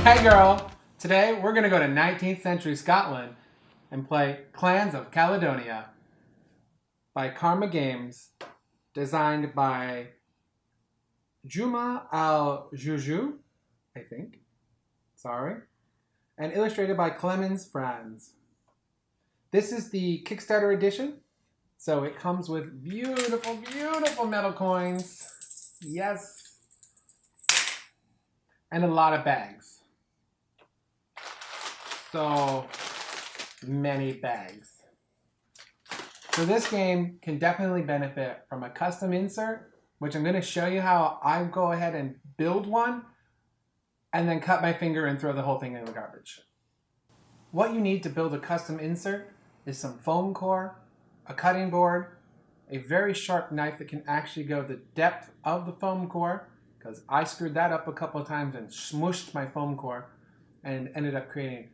Hey girl! Today we're going to go to 19th century Scotland and play Clans of Caledonia by Karma Games, designed by Juma Al-Juju, I think. Sorry. And illustrated by Clemens Franz. This is the Kickstarter edition, so it comes with beautiful, beautiful metal coins. Yes. And a lot of bags. So many bags. So this game can definitely benefit from a custom insert, which I'm going to show you how I go ahead and build one and then cut my finger and throw the whole thing in the garbage. What you need to build a custom insert is some foam core, a cutting board, a very sharp knife that can actually go the depth of the foam core, because I screwed that up a couple of times and smooshed my foam core and ended up creating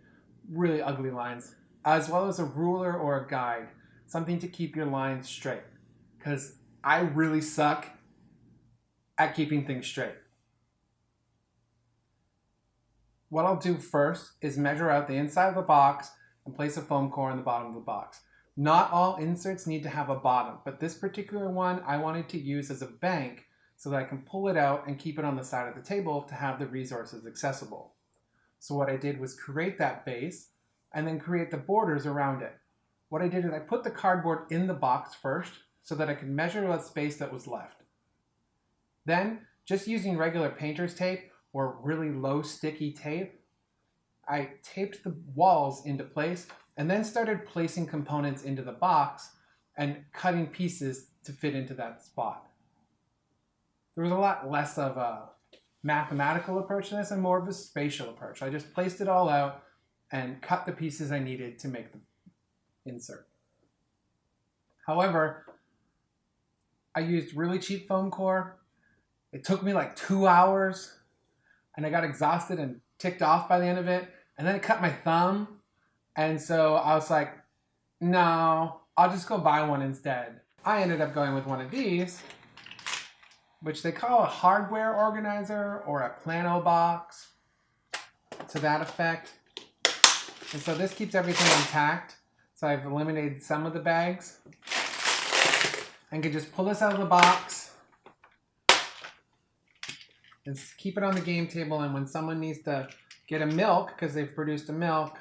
really ugly lines, as well as a ruler or a guide, something to keep your lines straight, because I really suck at keeping things straight. What I'll do first is measure out the inside of the box and place a foam core in the bottom of the box. Not all inserts need to have a bottom, but this particular one I wanted to use as a bank so that I can pull it out and keep it on the side of the table to have the resources accessible. So what I did was create that base and then create the borders around it. What I did is I put the cardboard in the box first so that I could measure the space that was left. Then, just using regular painter's tape or really low sticky tape, I taped the walls into place and then started placing components into the box and cutting pieces to fit into that spot. There was a lot less of a mathematical approach to this and more of a spatial approach. I just placed it all out and cut the pieces I needed to make the insert. However, I used really cheap foam core. It took me like 2 hours and I got exhausted and ticked off by the end of it. And then it cut my thumb. And so I was like, no, I'll just go buy one instead. I ended up going with one of these, which they call a hardware organizer or a plano box, to that effect. And so this keeps everything intact. So I've eliminated some of the bags and can just pull this out of the box and keep it on the game table. And when someone needs to get a milk, because they've produced a milk,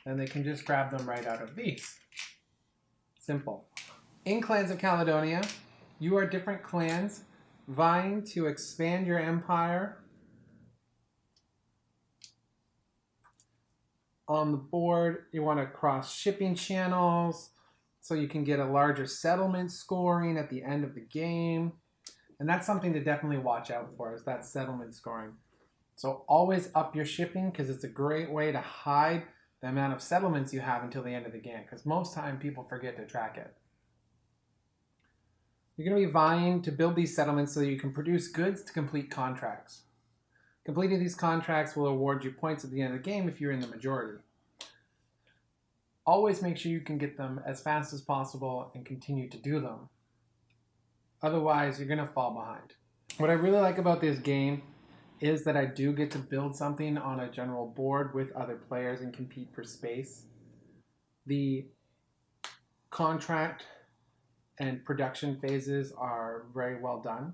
then they can just grab them right out of these. Simple. In Clans of Caledonia, you are different clans vying to expand your empire. On the board, you want to cross shipping channels so you can get a larger settlement scoring at the end of the game. And that's something to definitely watch out for, is that settlement scoring. So always up your shipping, because it's a great way to hide the amount of settlements you have until the end of the game, because most time people forget to track it. You're going to be vying to build these settlements so that you can produce goods to complete contracts. Completing these contracts will award you points at the end of the game if you're in the majority. Always make sure you can get them as fast as possible and continue to do them. Otherwise, you're going to fall behind. What I really like about this game is that I do get to build something on a general board with other players and compete for space. The contract and production phases are very well done.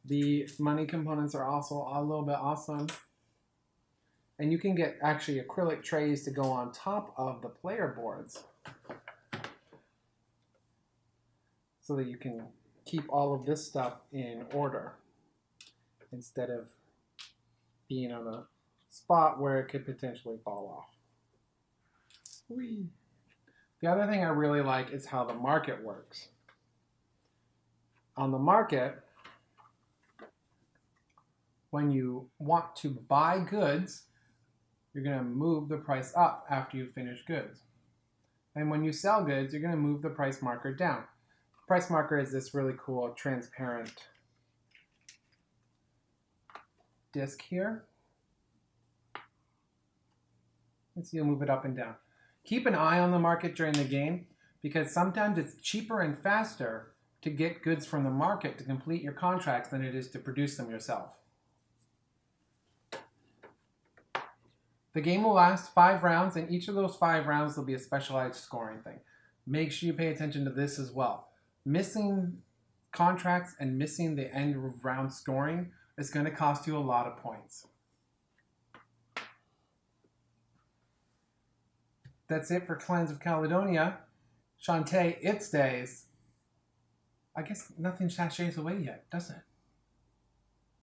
The money components are also a little bit awesome. And you can get actually acrylic trays to go on top of the player boards so that you can keep all of this stuff in order instead of being on a spot where it could potentially fall off. Whee! The other thing I really like is how the market works. On the market, when you want to buy goods, you're going to move the price up after you finish goods. And when you sell goods, you're going to move the price marker down. The price marker is this really cool transparent disc here. And so you'll move it up and down. Keep an eye on the market during the game, because sometimes it's cheaper and faster to get goods from the market to complete your contracts than it is to produce them yourself. The game will last 5 rounds, and each of those 5 rounds will be a specialized scoring thing. Make sure you pay attention to this as well. Missing contracts and missing the end of round scoring is going to cost you a lot of points. That's it for Clans of Caledonia. Shantae, it's days. I guess nothing sachets away yet, does it?